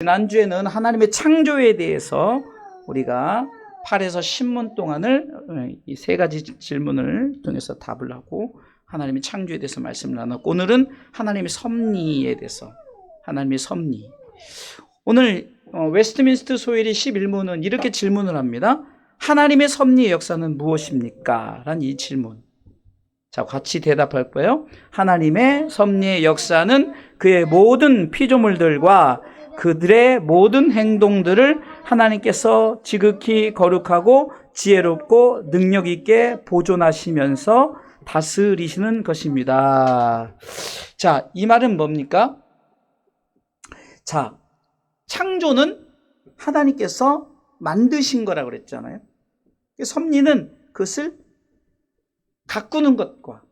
지난주에는 하나님의 창조에 대해서 우리가 8에서 10문 동안을 이 세 가지 질문을 통해서 답을 하고 하나님의 창조에 대해서 말씀을 나눴고, 오늘은 하나님의 섭리에 대해서, 하나님의 섭리. 오늘 웨스트민스터 소회의 11문은 이렇게 질문을 합니다. 하나님의 섭리의 역사는 무엇입니까? 라는 이 질문. 자, 같이 대답할 거예요. 하나님의 섭리의 역사는 그의 모든 피조물들과 그들의 모든 행동들을 하나님께서 지극히 거룩하고 지혜롭고 능력 있게 보존하시면서 다스리시는 것입니다. 자, 이 말은 뭡니까? 자, 창조는 하나님께서 만드신 거라고 그랬잖아요. 섭리는 그것을 가꾸는 것과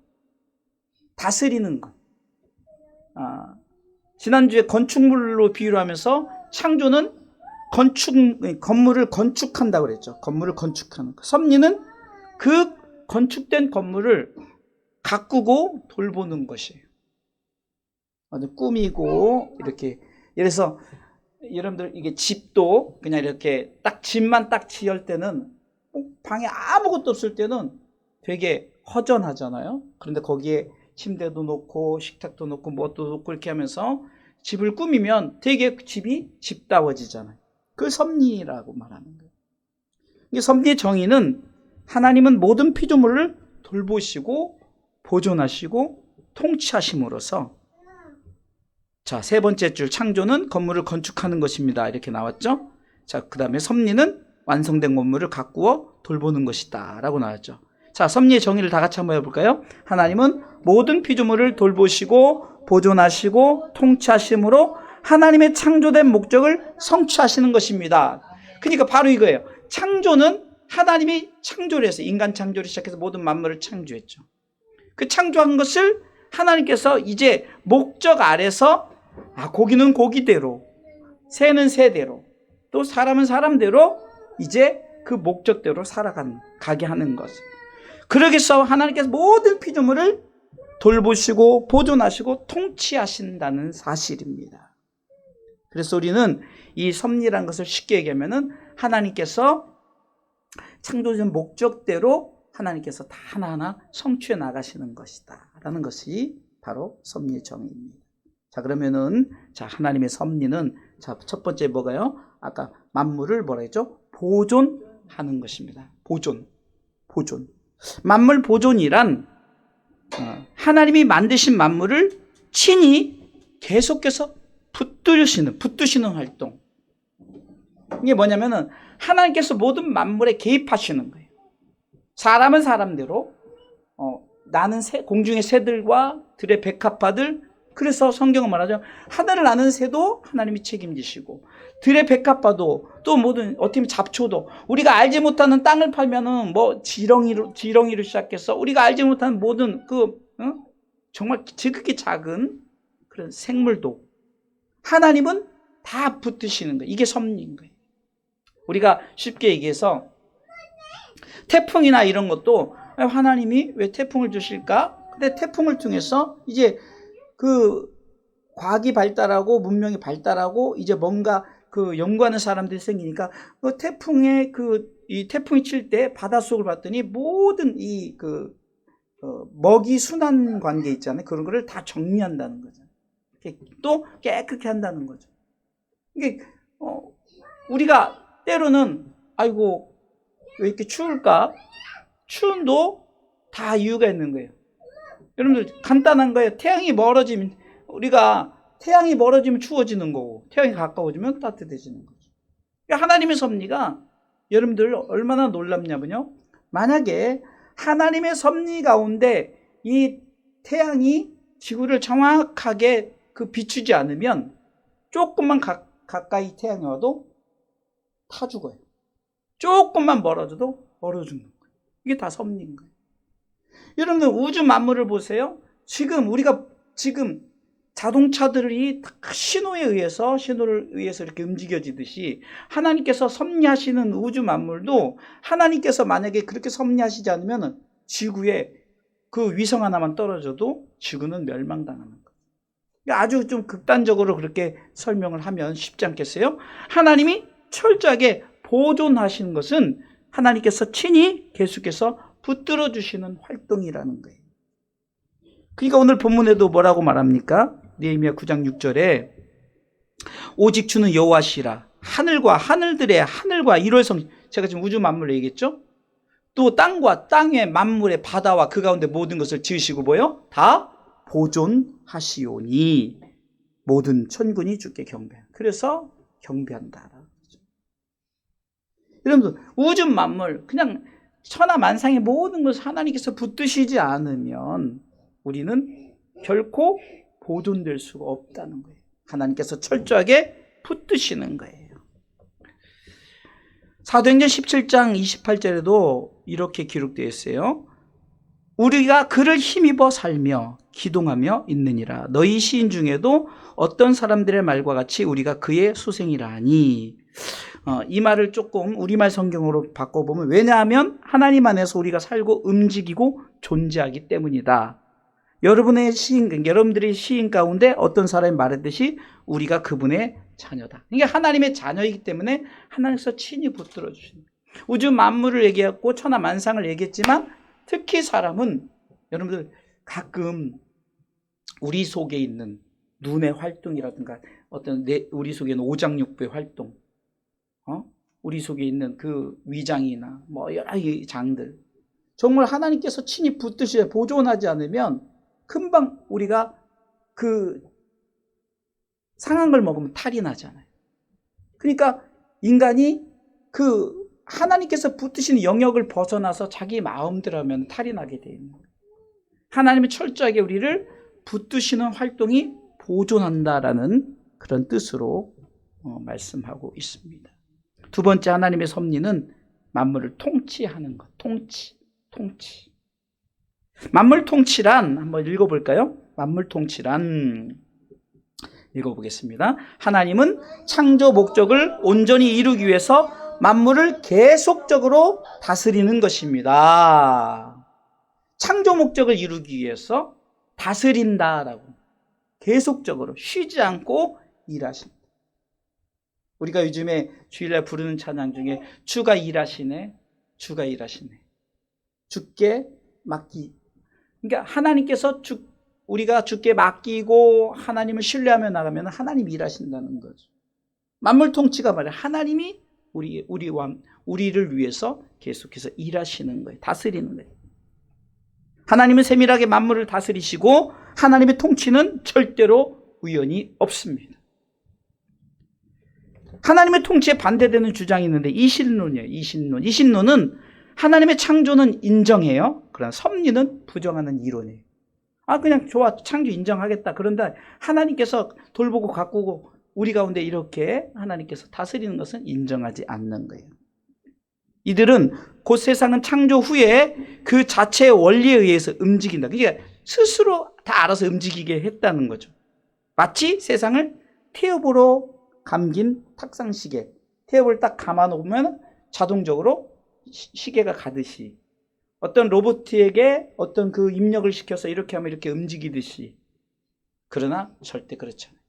다스리는 것. 지난주에 건축물로 비유를 하면서 창조는 건물을 건축한다고 그랬죠. 건물을 건축하는 것. 섭리는 그 건축된 건물을 가꾸고 돌보는 것이에요. 꾸미고 이렇게. 그래서 여러분들 이게 집도 그냥 이렇게 딱 집만 딱 지을 때는 방에 아무것도 없을 때는 되게 허전하잖아요. 그런데 거기에 침대도 놓고 식탁도 놓고 뭣도 놓고 이렇게 하면서 집을 꾸미면 되게 집이 집다워지잖아요. 그걸 섭리라고 말하는 거예요. 이 섭리의 정의는 하나님은 모든 피조물을 돌보시고 보존하시고 통치하심으로써, 자, 세 번째 줄 창조는 건물을 건축하는 것입니다. 이렇게 나왔죠. 자, 그 다음에 섭리는 완성된 건물을 가꾸어 돌보는 것이다 라고 나왔죠. 자, 섭리의 정의를 다 같이 한번 해볼까요? 하나님은 모든 피조물을 돌보시고 보존하시고 통치하심으로 하나님의 창조된 목적을 성취하시는 것입니다. 그러니까 바로 이거예요. 창조는 하나님이 창조를 해서, 인간 창조를 시작해서 모든 만물을 창조했죠. 그 창조한 것을 하나님께서 이제 목적 아래서 고기는 고기대로, 새는 새대로, 또 사람은 사람대로 이제 그 목적대로 가게 하는 것. 그러기 위해서 하나님께서 모든 피조물을 돌보시고 보존하시고 통치하신다는 사실입니다. 그래서 우리는 이 섭리라는 것을 쉽게 얘기하면은 하나님께서 창조된 목적대로 하나님께서 다 하나하나 성취해 나가시는 것이다 라는 것이 바로 섭리의 정의입니다. 자, 그러면은, 자, 하나님의 섭리는, 자, 첫 번째 뭐가요? 아까 만물을 뭐라 했죠? 보존하는 것입니다. 보존. 만물 보존이란 하나님이 만드신 만물을 친히 계속해서 붙드시는 활동. 이게 뭐냐면은 하나님께서 모든 만물에 개입하시는 거예요. 사람은 사람대로, 나는 공중의 새들과 들의 백합화들. 그래서 성경은 말하죠. 하늘을 나는 새도 하나님이 책임지시고, 들의 백합화도, 또 모든 어떻게 보면 잡초도, 우리가 알지 못하는 땅을 팔면은 뭐 지렁이로 시작해서 우리가 알지 못하는 모든 정말 지극히 작은 그런 생물도 하나님은 다 붙드시는 거예요. 이게 섭리인 거예요. 우리가 쉽게 얘기해서 태풍이나 이런 것도 하나님이 왜 태풍을 주실까? 근데 태풍을 통해서 이제 그 과학이 발달하고 문명이 발달하고 이제 뭔가 그 연구하는 사람들이 생기니까 그 이 태풍이 칠 때 바닷속을 봤더니 모든 이 먹이 순환 관계 있잖아요. 그런 거를 다 정리한다는 거죠. 또 깨끗게 한다는 거죠. 이게 우리가 때로는 아이고 왜 이렇게 추울까? 추운도 다 이유가 있는 거예요. 여러분들 간단한 거예요. 태양이 멀어지면 추워지는 거고, 태양이 가까워지면 따뜻해지는 거죠. 하나님의 섭리가 여러분들 얼마나 놀랍냐면요. 만약에 하나님의 섭리 가운데 이 태양이 지구를 정확하게 비추지 않으면 조금만 가까이 태양이 와도 타 죽어요. 조금만 멀어져도 얼어 죽는 거예요. 이게 다 섭리인 거예요. 여러분들 우주 만물을 보세요. 우리가 자동차들이 신호를 의해서 이렇게 움직여지듯이 하나님께서 섭리하시는 우주 만물도 하나님께서 만약에 그렇게 섭리하시지 않으면 지구에 그 위성 하나만 떨어져도 지구는 멸망당하는 거예요. 아주 좀 극단적으로 그렇게 설명을 하면 쉽지 않겠어요? 하나님이 철저하게 보존하시는 것은 하나님께서 친히 계속해서 붙들어 주시는 활동이라는 거예요. 그러니까 오늘 본문에도 뭐라고 말합니까? 느헤미야 9장 6절에 오직 주는 여호와시라. 하늘과 하늘들의 하늘과 이월성, 제가 지금 우주 만물을 얘기했죠? 또 땅과 땅의 만물의 바다와 그 가운데 모든 것을 지으시고 뭐요? 다 보존하시오니 모든 천군이 주께 경배. 그래서 경배한다. 여러분, 우주 만물, 그냥 천하 만상의 모든 것을 하나님께서 붙드시지 않으면 우리는 결코 보존될 수가 없다는 거예요. 하나님께서 철저하게 붙드시는 거예요. 사도행전 17장 28절에도 이렇게 기록되어 있어요. 우리가 그를 힘입어 살며 기동하며 있느니라. 너희 시인 중에도 어떤 사람들의 말과 같이 우리가 그의 수생이라 하니. 이 말을 조금 우리말 성경으로 바꿔보면, 왜냐하면 하나님 안에서 우리가 살고 움직이고 존재하기 때문이다. 여러분들의 시인 가운데 어떤 사람이 말했듯이 우리가 그분의 자녀다. 이게 하나님의 자녀이기 때문에 하나님께서 친히 붙들어 주시는 거예요. 우주 만물을 얘기했고 천하 만상을 얘기했지만 특히 사람은 여러분들 가끔 우리 속에 있는 눈의 활동이라든가 어떤 우리 속에 있는 오장육부의 활동, 우리 속에 있는 그 위장이나 뭐 여러 장들, 정말 하나님께서 친히 붙드셔 보존하지 않으면 금방 우리가 그 상한 걸 먹으면 탈이 나잖아요. 그러니까 인간이 그 하나님께서 붙드시는 영역을 벗어나서 자기 마음대로 하면 탈이 나게 되어 있는 거예요. 하나님이 철저하게 우리를 붙드시는 활동이 보존한다라는 그런 뜻으로 말씀하고 있습니다. 두 번째, 하나님의 섭리는 만물을 통치하는 것. 통치. 만물 통치란 한번 읽어볼까요? 만물 통치란 읽어보겠습니다. 하나님은 창조 목적을 온전히 이루기 위해서 만물을 계속적으로 다스리는 것입니다. 창조 목적을 이루기 위해서 다스린다라고, 계속적으로 쉬지 않고 일하십니다. 우리가 요즘에 주일날 부르는 찬양 중에 주가 일하시네, 주가 일하시네, 주께 맡기. 그러니까 하나님께서 우리가 주께 맡기고 하나님을 신뢰하며 나가면 하나님이 일하신다는 거죠. 만물 통치가 말이야, 하나님이 우리를 위해서 계속해서 일하시는 거예요. 다스리는 거예요. 하나님은 세밀하게 만물을 다스리시고 하나님의 통치는 절대로 우연이 없습니다. 하나님의 통치에 반대되는 주장이 있는데 이신론이에요. 이신론은 하나님의 창조는 인정해요. 그러나 섭리는 부정하는 이론이에요. 그냥 좋아, 창조 인정하겠다. 그런데 하나님께서 돌보고 가꾸고 우리 가운데 이렇게 하나님께서 다스리는 것은 인정하지 않는 거예요. 이들은 곧 세상은 창조 후에 그 자체의 원리에 의해서 움직인다. 그러니까 스스로 다 알아서 움직이게 했다는 거죠. 마치 세상을 태엽으로 감긴 탁상시계, 태엽을 딱 감아놓으면 자동적으로 시계가 가듯이, 어떤 로봇에게 어떤 그 입력을 시켜서 이렇게 하면 이렇게 움직이듯이. 그러나 절대 그렇지 않아요.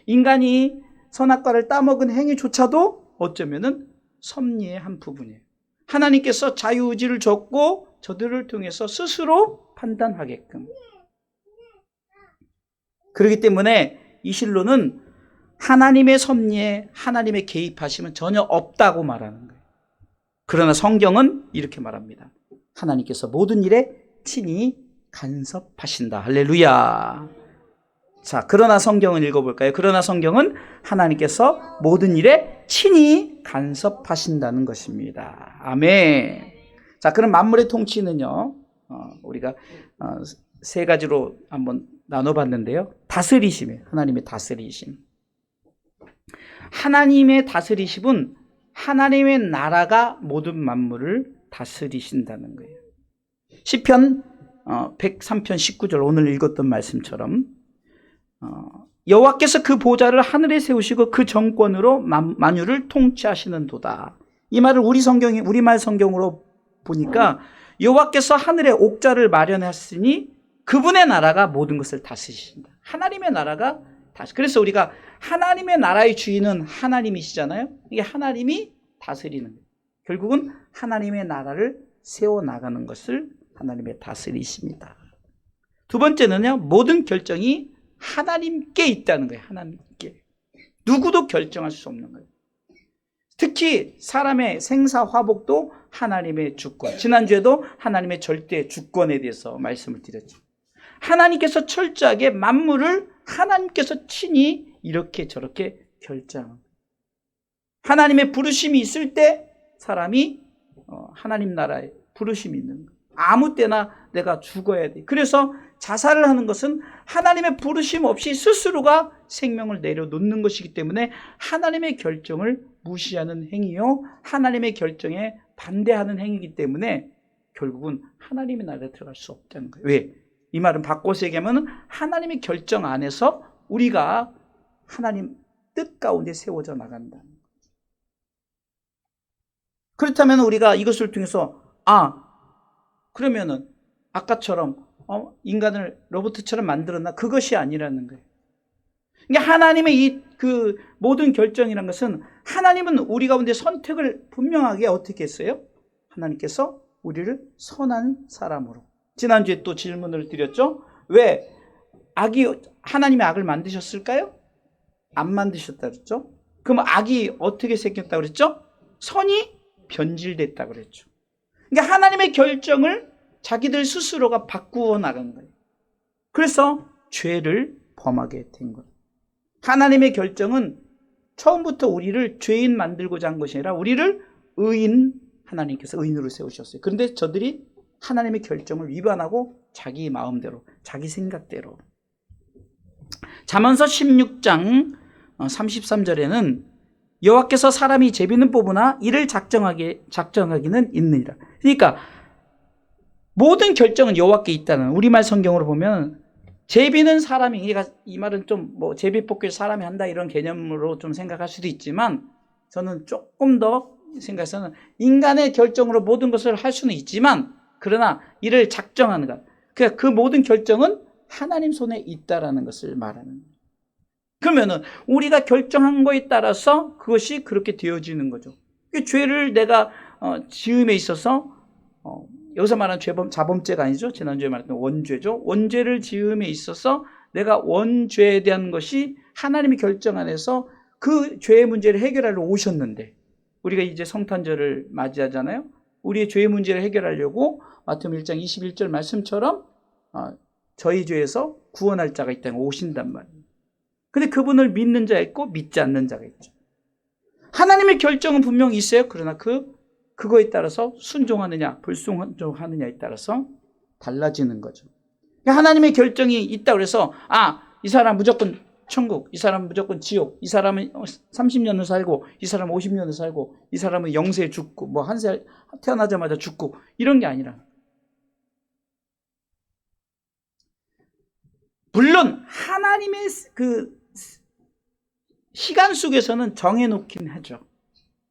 인간이 선악과를 따먹은 행위조차도 어쩌면은 섭리의 한 부분이에요. 하나님께서 자유의지를 줬고 저들을 통해서 스스로 판단하게끔. 그렇기 때문에 이 신론은 하나님의 섭리에 하나님의 개입하심은 전혀 없다고 말하는 거예요. 그러나 성경은 이렇게 말합니다. 하나님께서 모든 일에 친히 간섭하신다. 할렐루야. 자, 그러나 성경은 읽어볼까요? 그러나 성경은 하나님께서 모든 일에 친히 간섭하신다는 것입니다. 아멘. 자, 그럼 만물의 통치는요, 우리가 세 가지로 한번 나눠봤는데요. 다스리심이에요. 하나님의 다스리심. 하나님의 다스리심은 하나님의 나라가 모든 만물을 다스리신다는 거예요. 시편 103편 19절, 오늘 읽었던 말씀처럼 여호와께서 그 보좌를 하늘에 세우시고 그 정권으로 만유를 통치하시는 도다. 이 말을 우리말 성경으로 보니까 여호와께서 하늘에 옥좌를 마련하시니 그분의 나라가 모든 것을 다스리신다. 하나님의 나라가 그래서 우리가 하나님의 나라의 주인은 하나님이시잖아요. 이게 하나님이 다스리는 거예요. 결국은 하나님의 나라를 세워나가는 것을 하나님의 다스리십니다. 두 번째는요, 모든 결정이 하나님께 있다는 거예요. 하나님께. 누구도 결정할 수 없는 거예요. 특히 사람의 생사화복도 하나님의 주권. 지난주에도 하나님의 절대 주권에 대해서 말씀을 드렸죠. 하나님께서 철저하게 만물을 하나님께서 친히 이렇게 저렇게 결정합니다. 하나님의 부르심이 있을 때 사람이 하나님 나라에 부르심이 있는 거예요. 아무 때나 내가 죽어야 돼. 그래서 자살을 하는 것은 하나님의 부르심 없이 스스로가 생명을 내려놓는 것이기 때문에 하나님의 결정을 무시하는 행위요, 하나님의 결정에 반대하는 행위이기 때문에 결국은 하나님의 나라에 들어갈 수 없다는 거예요. 왜? 이 말은 바꿔서 얘기하면 하나님의 결정 안에서 우리가 하나님 뜻 가운데 세워져 나간다는 거예요. 그렇다면 우리가 이것을 통해서 그러면은 아까처럼 인간을 로봇처럼 만들었나? 그것이 아니라는 거예요. 그러니까 하나님의 그 모든 결정이라는 것은 하나님은 우리 가운데 선택을 분명하게 어떻게 했어요? 하나님께서 우리를 선한 사람으로. 지난주에 또 질문을 드렸죠. 왜 하나님의 악을 만드셨을까요? 안 만드셨다 그랬죠. 그럼 악이 어떻게 생겼다고 그랬죠? 선이 변질됐다고 그랬죠. 그러니까 하나님의 결정을 자기들 스스로가 바꾸어 나간 거예요. 그래서 죄를 범하게 된 거예요. 하나님의 결정은 처음부터 우리를 죄인 만들고자 한 것이 아니라 우리를 하나님께서 의인으로 세우셨어요. 그런데 저들이 하나님의 결정을 위반하고 자기 마음대로, 자기 생각대로. 잠언서 16장 33절에는 여호와께서 사람이 제비는 뽑으나 이를 작정하기는 있느니라. 그러니까 모든 결정은 여호와께 있다는, 우리말 성경으로 보면 제비는 사람이, 그러니까 이 말은 좀 제비 뽑기를 사람이 한다 이런 개념으로 좀 생각할 수도 있지만, 저는 조금 더 생각해서는 인간의 결정으로 모든 것을 할 수는 있지만, 그러나 이를 작정하는 것, 그러니까 그 모든 결정은 하나님 손에 있다라는 것을 말하는 거예요. 그러면은 우리가 결정한 거에 따라서 그것이 그렇게 되어지는 거죠. 죄를 내가 지음에 있어서 여기서 말하는 자범죄가 아니죠. 지난주에 말했던 원죄죠. 원죄를 지음에 있어서 내가 원죄에 대한 것이 하나님의 결정 안에서 그 죄의 문제를 해결하러 오셨는데, 우리가 이제 성탄절을 맞이하잖아요. 우리의 죄의 문제를 해결하려고 마태복음 1장 21절 말씀처럼 저희 죄에서 구원할 자가 이 땅에 오신단 말이에요. 근데 그분을 믿는 자가 있고 믿지 않는 자가 있죠. 하나님의 결정은 분명히 있어요. 그러나 그거에 따라서 순종하느냐 불순종하느냐에 따라서 달라지는 거죠. 하나님의 결정이 있다고 해서 이 사람 무조건 천국, 이 사람은 무조건 지옥, 이 사람은 30년을 살고, 이 사람은 50년을 살고, 이 사람은 영세에 죽고, 한 살 태어나자마자 죽고, 이런 게 아니라, 물론 하나님의 그 시간 속에서는 정해놓긴 하죠.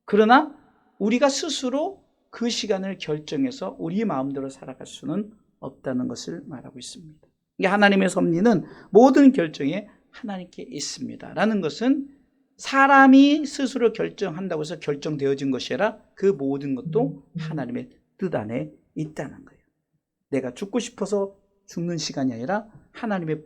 그러나 우리가 스스로 그 시간을 결정해서 우리 마음대로 살아갈 수는 없다는 것을 말하고 있습니다. 하나님의 섭리는 모든 결정에 하나님께 있습니다. 라는 것은 사람이 스스로 결정한다고 해서 결정되어진 것이 아니라 그 모든 것도 하나님의 뜻 안에 있다는 거예요. 내가 죽고 싶어서 죽는 시간이 아니라 하나님의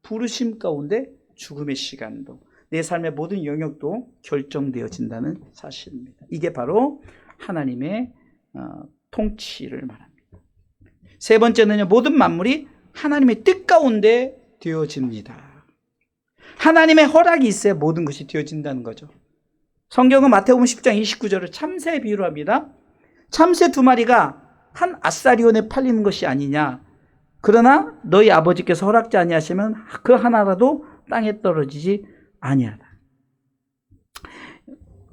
부르심 가운데 죽음의 시간도, 내 삶의 모든 영역도 결정되어진다는 사실입니다. 이게 바로 하나님의 통치를 말합니다. 세 번째는요, 모든 만물이 하나님의 뜻 가운데 되어집니다. 하나님의 허락이 있어야 모든 것이 되어진다는 거죠. 성경은 마태복음 10장 29절을 참새에 비유로 합니다. 참새 2마리가 한 아사리온에 팔리는 것이 아니냐. 그러나 너희 아버지께서 허락지 아니하시면 그 하나라도 땅에 떨어지지 아니하다.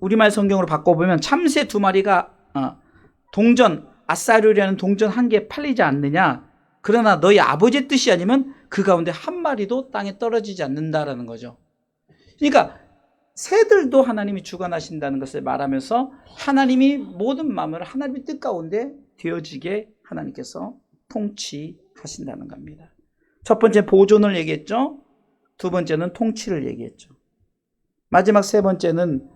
우리말 성경으로 바꿔보면 참새 2마리가 동전, 아사리온이라는 동전 1개에 팔리지 않느냐. 그러나 너희 아버지의 뜻이 아니면 그 가운데 한 마리도 땅에 떨어지지 않는다라는 거죠. 그러니까 새들도 하나님이 주관하신다는 것을 말하면서 하나님이 모든 마음을 하나님의 뜻 가운데 되어지게 하나님께서 통치하신다는 겁니다. 첫 번째 보존을 얘기했죠. 두 번째는 통치를 얘기했죠. 마지막 세 번째는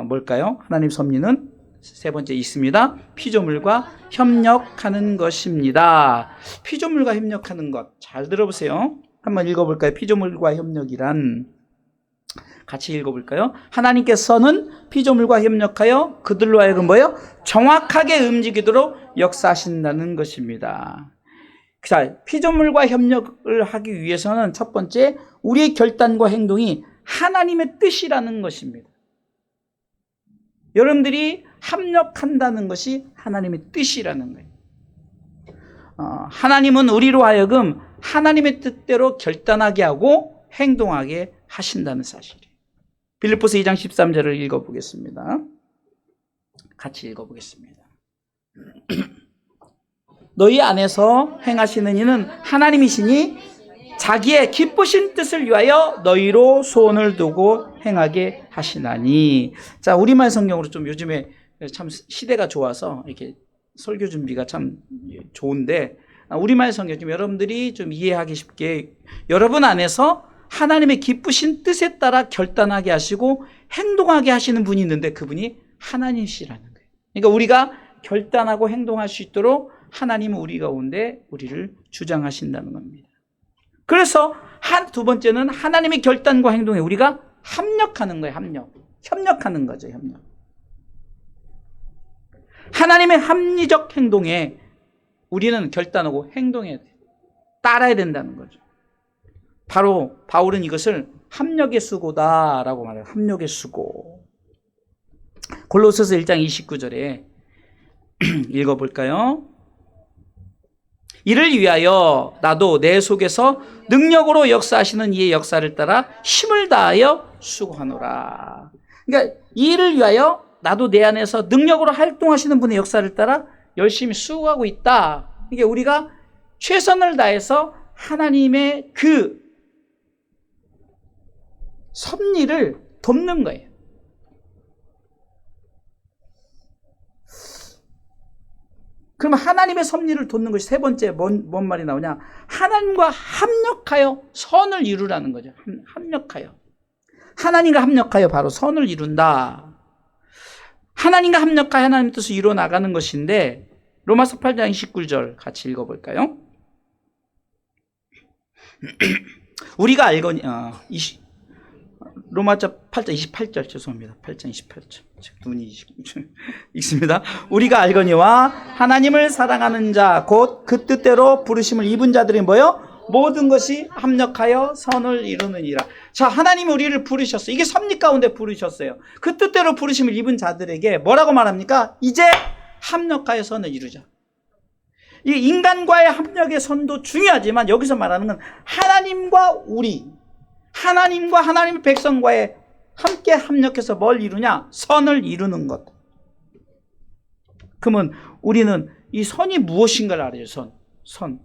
뭘까요? 하나님 섭리는 세 번째 있습니다. 피조물과 협력하는 것입니다. 피조물과 협력하는 것. 잘 들어보세요. 한번 읽어볼까요? 피조물과 협력이란. 같이 읽어볼까요? 하나님께서는 피조물과 협력하여 그들로 하여금 뭐예요? 정확하게 움직이도록 역사하신다는 것입니다. 자, 피조물과 협력을 하기 위해서는 첫 번째, 우리의 결단과 행동이 하나님의 뜻이라는 것입니다. 여러분들이 협력한다는 것이 하나님의 뜻이라는 거예요. 하나님은 우리로 하여금 하나님의 뜻대로 결단하게 하고 행동하게 하신다는 사실이에요. 빌립보서 2장 13절을 읽어보겠습니다. 같이 읽어보겠습니다. 너희 안에서 행하시는 이는 하나님이시니 자기의 기쁘신 뜻을 위하여 너희로 소원을 두고 행하게 하시나니. 자, 우리말 성경으로 좀 요즘에 참 시대가 좋아서 이렇게 설교 준비가 참 좋은데, 우리말 성경 좀 여러분들이 좀 이해하기 쉽게, 여러분 안에서 하나님의 기쁘신 뜻에 따라 결단하게 하시고 행동하게 하시는 분이 있는데 그분이 하나님이시라는 거예요. 그러니까 우리가 결단하고 행동할 수 있도록 하나님은 우리 가운데 우리를 주장하신다는 겁니다. 그래서 두 번째는 하나님의 결단과 행동에 우리가 합력하는 거예요. 협력하는 거죠. 협력. 하나님의 합리적 행동에 우리는 결단하고 행동해야 돼요. 따라야 된다는 거죠. 바로 바울은 이것을 합력의 수고다라고 말해요. 합력의 수고. 골로새서 1장 29절에 읽어볼까요? 이를 위하여 나도 내 속에서 능력으로 역사하시는 이의 역사를 따라 힘을 다하여 수고하노라. 그러니까 이를 위하여 나도 내 안에서 능력으로 활동하시는 분의 역사를 따라 열심히 수고하고 있다. 이게 우리가 최선을 다해서 하나님의 그 섭리를 돕는 거예요. 그러면 하나님의 섭리를 돕는 것이 세 번째 뭔 말이 나오냐? 하나님과 합력하여 선을 이루라는 거죠. 합력하여. 하나님과 합력하여 바로 선을 이룬다. 하나님과 합력하여 하나님의 뜻을 이루어 나가는 것인데, 로마서 8장 29절 같이 읽어볼까요? 우리가 알거니, 로마서 8장 28절, 죄송합니다. 8장 28절. 눈이 읽습니다. 우리가 알거니와 하나님을 사랑하는 자, 곧 그 뜻대로 부르심을 입은 자들이 뭐요? 모든 것이 합력하여 선을 이루느니라. 자, 하나님이 우리를 부르셨어요. 이게 섭리 가운데 부르셨어요. 그 뜻대로 부르심을 입은 자들에게 뭐라고 말합니까? 이제 합력하여 선을 이루자. 이 인간과의 합력의 선도 중요하지만 여기서 말하는 건 하나님과 우리, 하나님과 하나님의 백성과의 함께 합력해서 뭘 이루냐? 선을 이루는 것. 그러면 우리는 이 선이 무엇인가를 알아요. 선.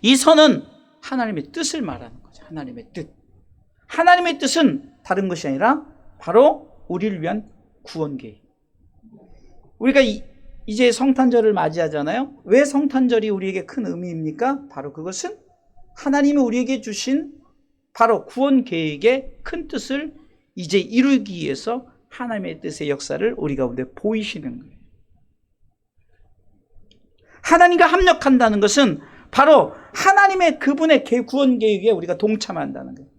이 선은 하나님의 뜻을 말하는 거죠. 하나님의 뜻. 하나님의 뜻은 다른 것이 아니라 바로 우리를 위한 구원 계획. 우리가 이제 성탄절을 맞이하잖아요. 왜 성탄절이 우리에게 큰 의미입니까? 바로 그것은 하나님이 우리에게 주신 바로 구원 계획의 큰 뜻을 이제 이루기 위해서 하나님의 뜻의 역사를 우리 가운데 보이시는 거예요. 하나님과 합력한다는 것은 바로 하나님의 그분의 구원 계획에 우리가 동참한다는 거예요.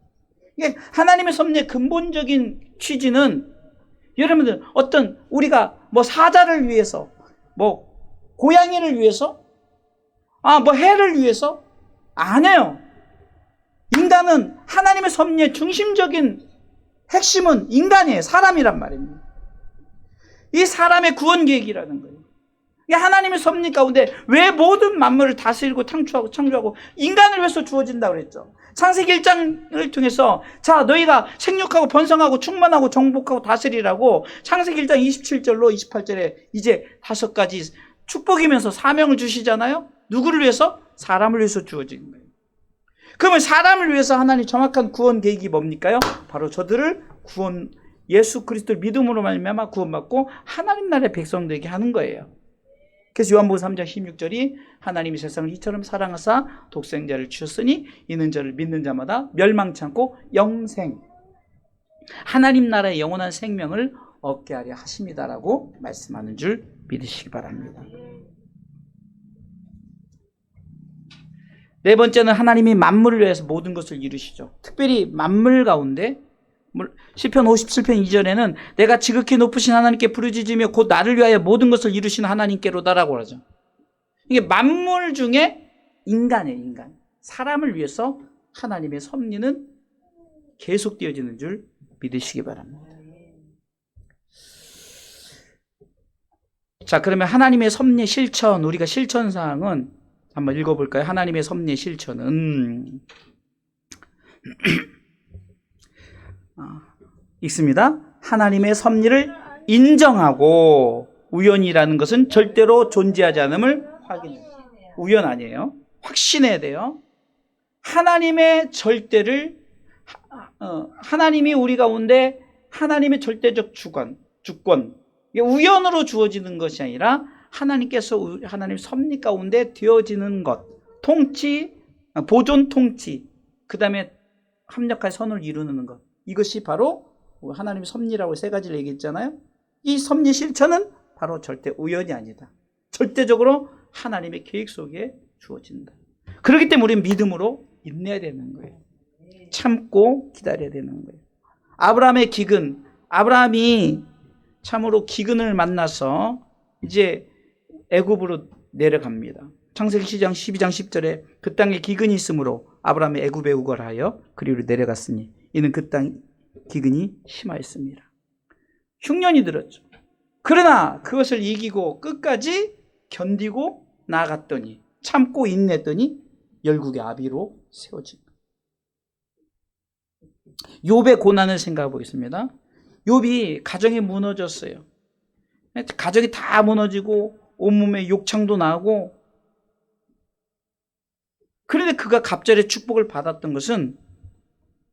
이게 하나님의 섭리의 근본적인 취지는, 여러분들 어떤 우리가 뭐 사자를 위해서, 뭐 고양이를 위해서, 뭐 해를 위해서 아니에요. 인간은 하나님의 섭리의 중심적인 핵심은 인간이에요. 사람이란 말입니다. 이 사람의 구원 계획이라는 거예요. 이 하나님의 섭리 가운데 왜 모든 만물을 다스리고 창조하고 인간을 위해서 주어진다고 그랬죠. 창세기 1장을 통해서 자, 너희가 생육하고 번성하고 충만하고 정복하고 다스리라고 창세기 1장 27절로 28절에 이제 5가지 축복이면서 사명을 주시잖아요. 누구를 위해서? 사람을 위해서 주어진 거예요. 그러면 사람을 위해서 하나님 정확한 구원 계획이 뭡니까요? 바로 저들을 예수 그리스도를 믿음으로 말미암아 구원받고 하나님 나라의 백성 되게 하는 거예요. 그래서 요한복음 3장 16절이 하나님이 세상을 이처럼 사랑하사 독생자를 주셨으니 이는 저를 믿는 자마다 멸망치 않고 영생, 하나님 나라의 영원한 생명을 얻게 하려 하십니다라고 말씀하는 줄 믿으시기 바랍니다. 네 번째는 하나님이 만물을 위해서 모든 것을 이루시죠. 특별히 만물 가운데 시편 57편 2절에는 내가 지극히 높으신 하나님께 부르짖으며 곧 나를 위하여 모든 것을 이루신 하나님께로다라고 하죠. 이게 만물 중에 인간이에요. 인간. 사람을 위해서 하나님의 섭리는 계속되어지는 줄 믿으시기 바랍니다. 자, 그러면 하나님의 섭리 실천, 우리가 실천사항은 한번 읽어볼까요? 하나님의 섭리 실천은 읽습니다. 하나님의 섭리를 인정하고 우연이라는 것은 절대로 존재하지 않음을 확인해요. 우연 아니에요. 확신해야 돼요. 하나님의 절대를 하나님이 우리 가운데 하나님의 절대적 주권 이게 우연으로 주어지는 것이 아니라 하나님께서 하나님 섭리 가운데 되어지는 것, 통치, 보존 통치, 그 다음에 합력할 선을 이루는 것, 이것이 바로 하나님의 섭리라고 세 가지를 얘기했잖아요. 이 섭리 실천은 바로 절대 우연이 아니다. 절대적으로 하나님의 계획 속에 주어진다. 그렇기 때문에 우리는 믿음으로 인내해야 되는 거예요. 참고 기다려야 되는 거예요. 아브라함의 기근, 아브라함이 참으로 기근을 만나서 이제 애굽으로 내려갑니다. 창세기 12장 10절에 그 땅에 기근이 있으므로 아브라함이 애굽에 우거하여 그리로 내려갔으니 이는 그 땅 기근이 심하였습니다. 흉년이 들었죠. 그러나 그것을 이기고 끝까지 견디고 나아갔더니 참고 인내했더니 열국의 아비로 세워진 거예요. 욥의 고난을 생각해 보겠습니다. 욥이 가정이 무너졌어요. 가정이 다 무너지고 온몸에 욕창도 나고, 그런데 그가 갑절의 축복을 받았던 것은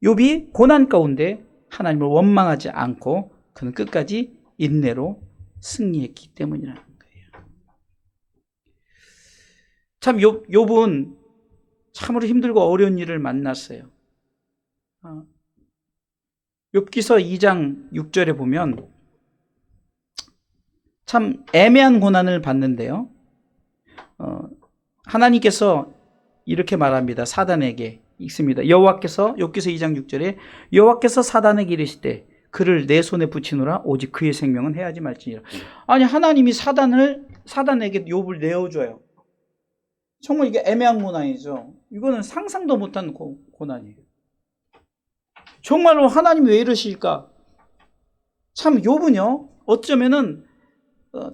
욥이 고난 가운데 하나님을 원망하지 않고 그는 끝까지 인내로 승리했기 때문이라는 거예요. 참 욥은 참으로 힘들고 어려운 일을 만났어요. 욥기서 2장 6절에 보면 참 애매한 고난을 받는데요. 하나님께서 이렇게 말합니다. 사단에게 읽습니다. 여호와께서 욥기서 2장 6절에 여호와께서 사단에게 이르시되 그를 내 손에 붙이노라 오직 그의 생명은 해하지 말지니라. 아니 하나님이 사단에게 욥을 내어줘요. 정말 이게 애매한 고난이죠. 이거는 상상도 못한 고난이에요. 정말로 하나님이 왜 이러실까? 참 욥은요 어쩌면은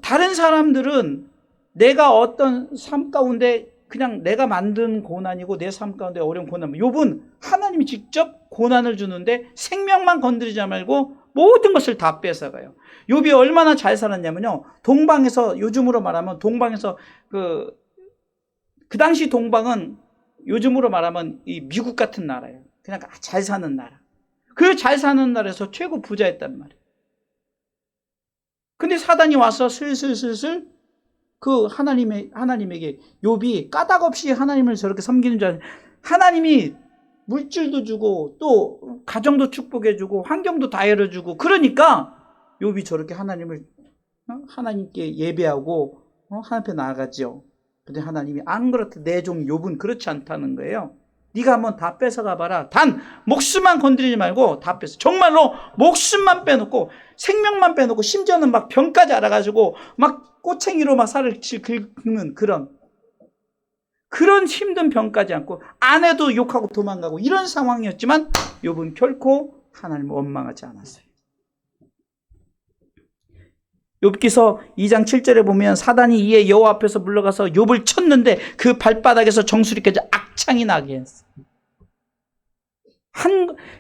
다른 사람들은 내가 어떤 삶 가운데 그냥 내가 만든 고난이고 내 삶 가운데 어려운 고난, 욥은 하나님이 직접 고난을 주는데 생명만 건드리지 말고 모든 것을 다 뺏어가요. 욥이 얼마나 잘 살았냐면요, 동방에서, 요즘으로 말하면 동방에서 그 당시 동방은 요즘으로 말하면 이 미국 같은 나라예요. 그냥 잘 사는 나라. 그 잘 사는 나라에서 최고 부자였단 말이에요. 근데 사단이 와서 슬슬 그 하나님에게 욥이 까닭없이 하나님을 저렇게 섬기는 줄 알았는데 하나님이 물질도 주고 또 가정도 축복해주고 환경도 다 열어주고 그러니까 욥이 저렇게 하나님께 예배하고 하나님 앞에 나아가죠. 근데 하나님이 안 그렇다. 내 종 욥은 그렇지 않다는 거예요. 네가 한번 다 뺏어가 봐라. 단 목숨만 건드리지 말고 다 뺏어. 정말로 목숨만 빼놓고 생명만 빼놓고 심지어는 막 병까지 알아가지고 막 꼬챙이로 막 살을 긁는 그런 힘든 병까지 않고 아내도 욕하고 도망가고 이런 상황이었지만 욥은 결코 하나님을 원망하지 않았어요. 욥기서 2장 7절에 보면 사단이 이에 여호와 앞에서 물러가서 욥을 쳤는데 그 발바닥에서 정수리 깨져 악창이 나게 했어요.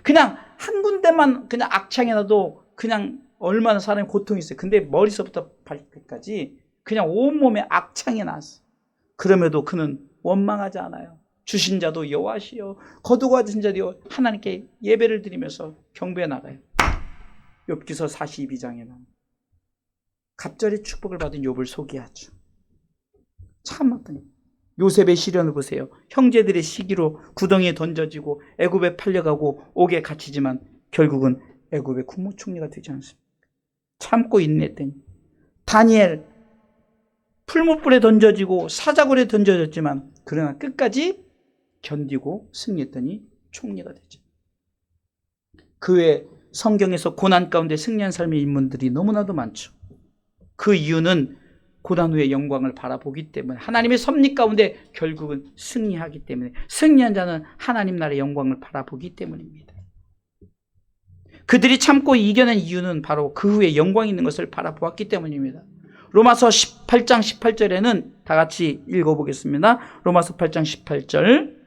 그냥 한 군데만 그냥 악창이 나도 그냥 얼마나 사람이 고통이 있어요. 근데 머리서부터 발끝까지 그냥 온몸에 악창이 났어요. 그럼에도 그는 원망하지 않아요. 주신 자도 여호와시요 거두고 주신 자도 하나님께 예배를 드리면서 경배해 나가요. 욥기서 42장에는 갑절의 축복을 받은 욥을 소개하죠. 참았더니. 요셉의 시련을 보세요. 형제들의 시기로 구덩이에 던져지고 애굽에 팔려가고 옥에 갇히지만 결국은 애굽의 국무총리가 되지 않습니까? 참고 인내했더니. 다니엘 풀무불에 던져지고 사자굴에 던져졌지만 그러나 끝까지 견디고 승리했더니 총리가 되죠. 그 외에 성경에서 고난 가운데 승리한 삶의 인물들이 너무나도 많죠. 그 이유는 고난 후의 영광을 바라보기 때문에, 하나님의 섭리 가운데 결국은 승리하기 때문에, 승리한 자는 하나님 나라의 영광을 바라보기 때문입니다. 그들이 참고 이겨낸 이유는 바로 그 후에 영광이 있는 것을 바라보았기 때문입니다. 로마서 8장 18절에는 다 같이 읽어보겠습니다. 로마서 8장 18절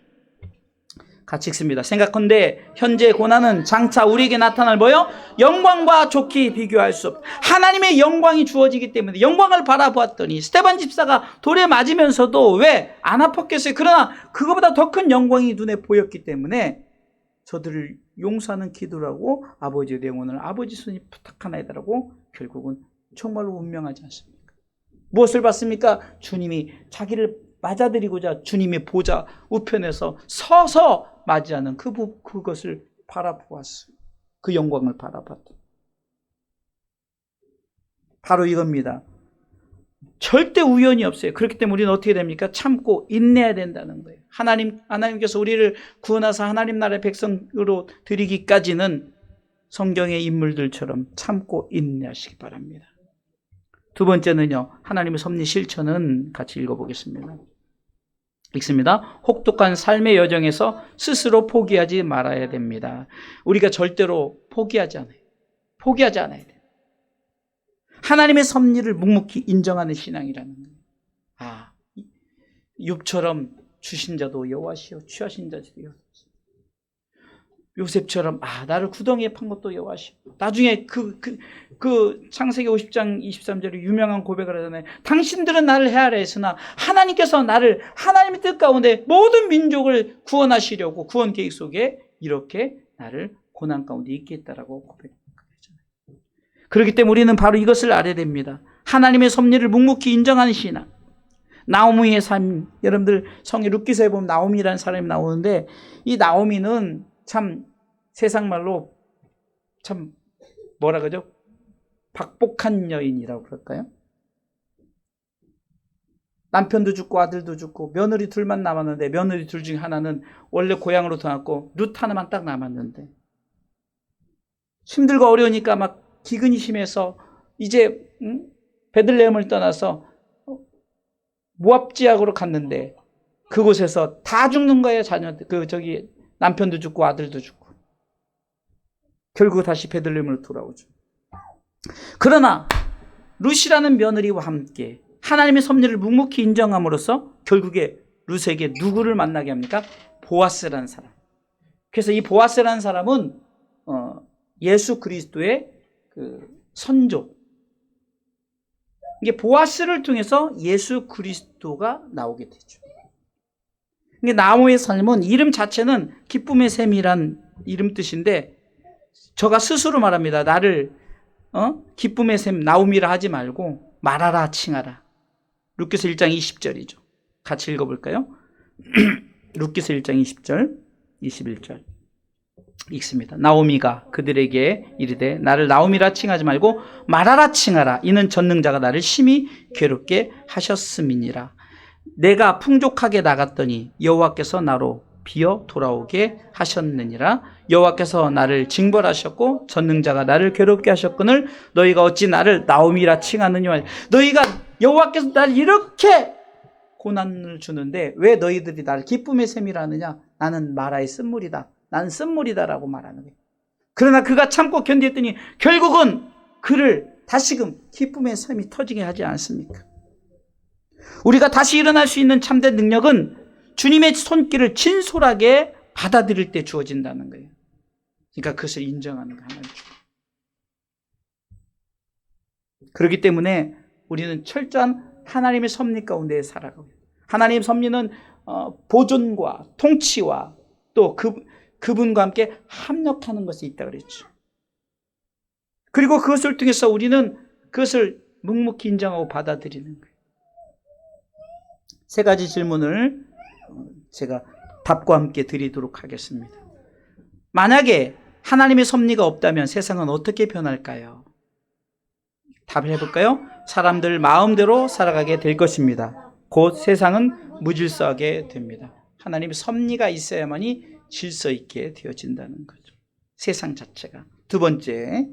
같이 읽습니다. 생각컨대 현재의 고난은 장차 우리에게 나타날 뭐요? 영광과 좋게 비교할 수 없다. 하나님의 영광이 주어지기 때문에 영광을 바라보았더니 스데반 집사가 돌에 맞으면서도 왜 안 아팠겠어요? 그러나 그거보다 더 큰 영광이 눈에 보였기 때문에 저들을 용서하는 기도를 하고 아버지의 영혼을 아버지 손이 부탁하나이다라고 결국은 정말로 운명하지 않습니까? 무엇을 봤습니까? 주님이 자기를 맞아들이고자 주님의 보좌 우편에서 서서 맞이하는 그것을 바라보았어요. 그 영광을 바라봤다. 바로 이겁니다. 절대 우연이 없어요. 그렇기 때문에 우리는 어떻게 됩니까? 참고 인내해야 된다는 거예요. 하나님께서 우리를 구원하사 하나님 나라의 백성으로 드리기까지는 성경의 인물들처럼 참고 인내하시기 바랍니다. 두 번째는요, 하나님의 섭리 실천은 같이 읽어보겠습니다. 읽습니다. 혹독한 삶의 여정에서 스스로 포기하지 말아야 됩니다. 우리가 절대로 포기하지 않아야 돼요. 하나님의 섭리를 묵묵히 인정하는 신앙이라는 거예요. 욥처럼 주신 자도 여호와시요 취하신 자도 여호와시요. 요셉처럼 나를 구덩이에 판 것도 여호와시요. 나중에 그 창세기 50장 23절에 유명한 고백을 하잖아요. 당신들은 나를 헤아려 했으나 하나님께서 나를 하나님의 뜻 가운데 모든 민족을 구원하시려고 구원 계획 속에 이렇게 나를 고난 가운데 있게 했다라고 고백했잖아요. 그렇기 때문에 우리는 바로 이것을 알아야 됩니다. 하나님의 섭리를 묵묵히 인정하는 신앙. 나오미의 삶, 여러분들 성의 룻기서에 보면 나오미라는 사람이 나오는데 이 나오미는 참 세상 말로 참 뭐라 그러죠? 박복한 여인이라고 그럴까요? 남편도 죽고 아들도 죽고 며느리 둘만 남았는데 며느리 둘 중에 하나는 원래 고향으로 돌아갔고 룻 하나만 딱 남았는데 힘들고 어려우니까 막 기근이 심해서 이제 베들레헴을 떠나서 모압 지역으로 갔는데 그곳에서 다 죽는 거예요. 자녀들 남편도 죽고 아들도 죽고 결국 다시 베들레헴으로 돌아오죠. 그러나 룻이라는 며느리와 함께 하나님의 섭리를 묵묵히 인정함으로써 결국에 룻에게 누구를 만나게 합니까? 보아스라는 사람. 그래서 이 보아스라는 사람은 예수 그리스도의 그 선조. 이게 보아스를 통해서 예수 그리스도가 나오게 되죠. 이게 나오미의 삶은 이름 자체는 기쁨의 샘이란 이름 뜻인데 저가 스스로 말합니다. 나를 기쁨의 샘 나오미라 하지 말고 말하라 칭하라. 룻기서 1장 20절이죠. 같이 읽어볼까요? 룻기서 1장 20절 21절 읽습니다. 나오미가 그들에게 이르되 나를 나오미라 칭하지 말고 말하라 칭하라. 이는 전능자가 나를 심히 괴롭게 하셨음이니라. 내가 풍족하게 나갔더니 여호와께서 나로 비어 돌아오게 하셨느니라. 여호와께서 나를 징벌하셨고 전능자가 나를 괴롭게 하셨거늘 너희가 어찌 나를 나오미라 칭하느냐. 너희가 여호와께서 나를 이렇게 고난을 주는데 왜 너희들이 나를 기쁨의 샘이라 하느냐. 나는 마라의 쓴물이다. 나는 쓴물이다라고 말하는 거예요. 그러나 그가 참고 견디했더니 결국은 그를 다시금 기쁨의 샘이 터지게 하지 않습니까? 우리가 다시 일어날 수 있는 참된 능력은 주님의 손길을 진솔하게 받아들일 때 주어진다는 거예요. 그러니까 그것을 인정하는 거 하나님. 그렇기 때문에 우리는 철저한 하나님의 섭리 가운데 살아가고 하나님의 섭리는 보존과 통치와 또 그분과 함께 합력하는 것이 있다고 그랬죠. 그리고 그것을 통해서 우리는 그것을 묵묵히 인정하고 받아들이는 거예요. 세 가지 질문을 제가 답과 함께 드리도록 하겠습니다. 만약에 하나님의 섭리가 없다면 세상은 어떻게 변할까요? 답을 해볼까요? 사람들 마음대로 살아가게 될 것입니다. 곧 세상은 무질서하게 됩니다. 하나님의 섭리가 있어야만이 질서 있게 되어진다는 거죠. 세상 자체가. 두 번째,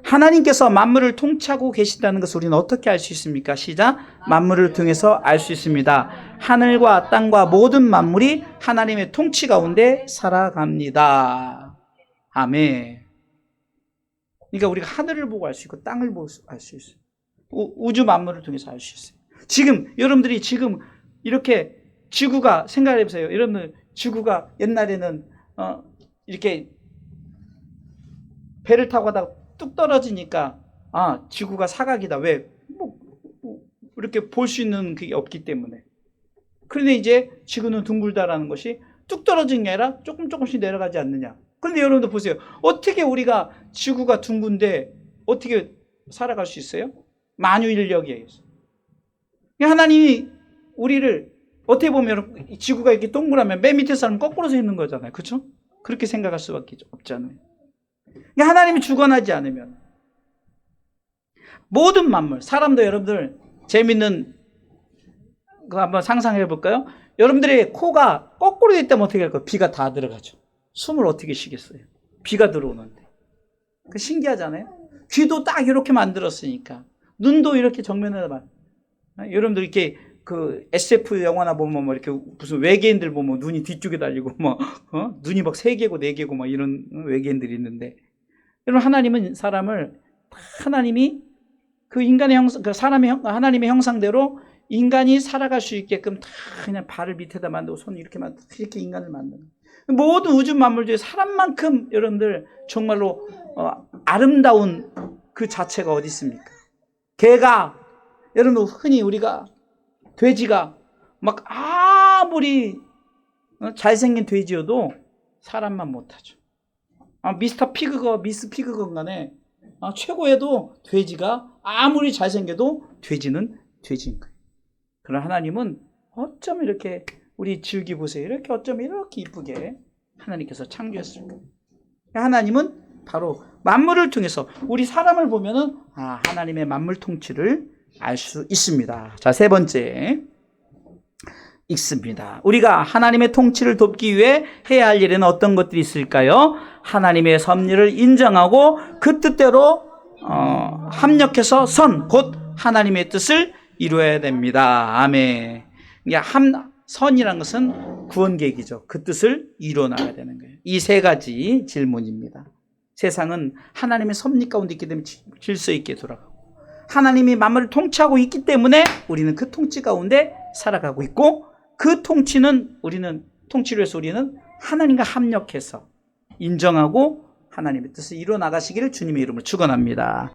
하나님께서 만물을 통치하고 계신다는 것을 우리는 어떻게 알 수 있습니까? 시작. 만물을 통해서 알 수 있습니다. 하늘과 땅과 모든 만물이 하나님의 통치 가운데 살아갑니다. 아멘. 그러니까 우리가 하늘을 보고 알 수 있고 땅을 보고 알 수 있어요. 우주 만물을 통해서 알 수 있어요. 지금 여러분들이 지금 이렇게 지구가 생각해 보세요. 여러분들 지구가 옛날에는 이렇게 배를 타고 가다가 뚝 떨어지니까 지구가 사각이다. 왜? 이렇게 볼 수 있는 그게 없기 때문에. 그런데 이제 지구는 둥글다라는 것이 뚝 떨어진 게 아니라 조금씩 내려가지 않느냐. 그런데 여러분들 보세요. 어떻게 우리가 지구가 둥근데 어떻게 살아갈 수 있어요? 만유인력에 의해서. 하나님이 우리를 어떻게 보면 지구가 이렇게 동그라면 맨 밑에 사람은 거꾸로 서 있는 거잖아요. 그렇죠? 그렇게 생각할 수밖에 없잖아요. 하나님이 주관하지 않으면 모든 만물, 사람도 여러분들 재밌는 거 한번 상상해 볼까요? 여러분들의 코가 거꾸로 돼 있다면 어떻게 할까요? 비가 다 들어가죠. 숨을 어떻게 쉬겠어요? 비가 들어오는데. 그 신기하잖아요. 귀도 딱 이렇게 만들었으니까. 눈도 이렇게 정면에다 여러분들 이렇게 그 SF 영화나 보면 뭐 이렇게 무슨 외계인들 보면 눈이 뒤쪽에 달리고 눈이 막 3개고 4개고 막 이런 외계인들이 있는데, 여러분 하나님은 사람을 하나님이 그 인간의 형상, 그 하나님의 형상대로 인간이 살아갈 수 있게끔 다 그냥 발을 밑에다 만들고 손 이렇게 만들고 이렇게 인간을 만드는. 모든 우주 만물 중에 사람만큼 여러분들 정말로 아름다운 그 자체가 어디 있습니까? 개가, 여러분 흔히 우리가 돼지가 막 아무리 잘생긴 돼지여도 사람만 못하죠. 미스터 피그거 미스 피그건 간에 최고에도 돼지가 아무리 잘생겨도 돼지는 돼지인 거예요. 그러나 하나님은 어쩜 이렇게 우리 지우기 보세요. 이렇게 어쩜 이렇게 이쁘게 하나님께서 창조했을까? 하나님은 바로 만물을 통해서 우리 사람을 보면은 하나님의 만물 통치를 알 수 있습니다. 자, 세 번째 읽습니다. 우리가 하나님의 통치를 돕기 위해 해야 할 일에는 어떤 것들이 있을까요? 하나님의 섭리를 인정하고 그 뜻대로 합력해서 곧 하나님의 뜻을 이루어야 됩니다. 아멘. 선이라는 것은 구원 계획이죠. 그 뜻을 이루어 나가야 되는 거예요. 이 세 가지 질문입니다. 세상은 하나님의 섭리 가운데 있기 때문에 질서 있게 돌아가고, 하나님이 만물을 통치하고 있기 때문에 우리는 그 통치 가운데 살아가고 있고, 그 통치를 위해서 우리는 하나님과 합력해서 인정하고 하나님의 뜻을 이루어 나가시기를 주님의 이름으로 축원합니다.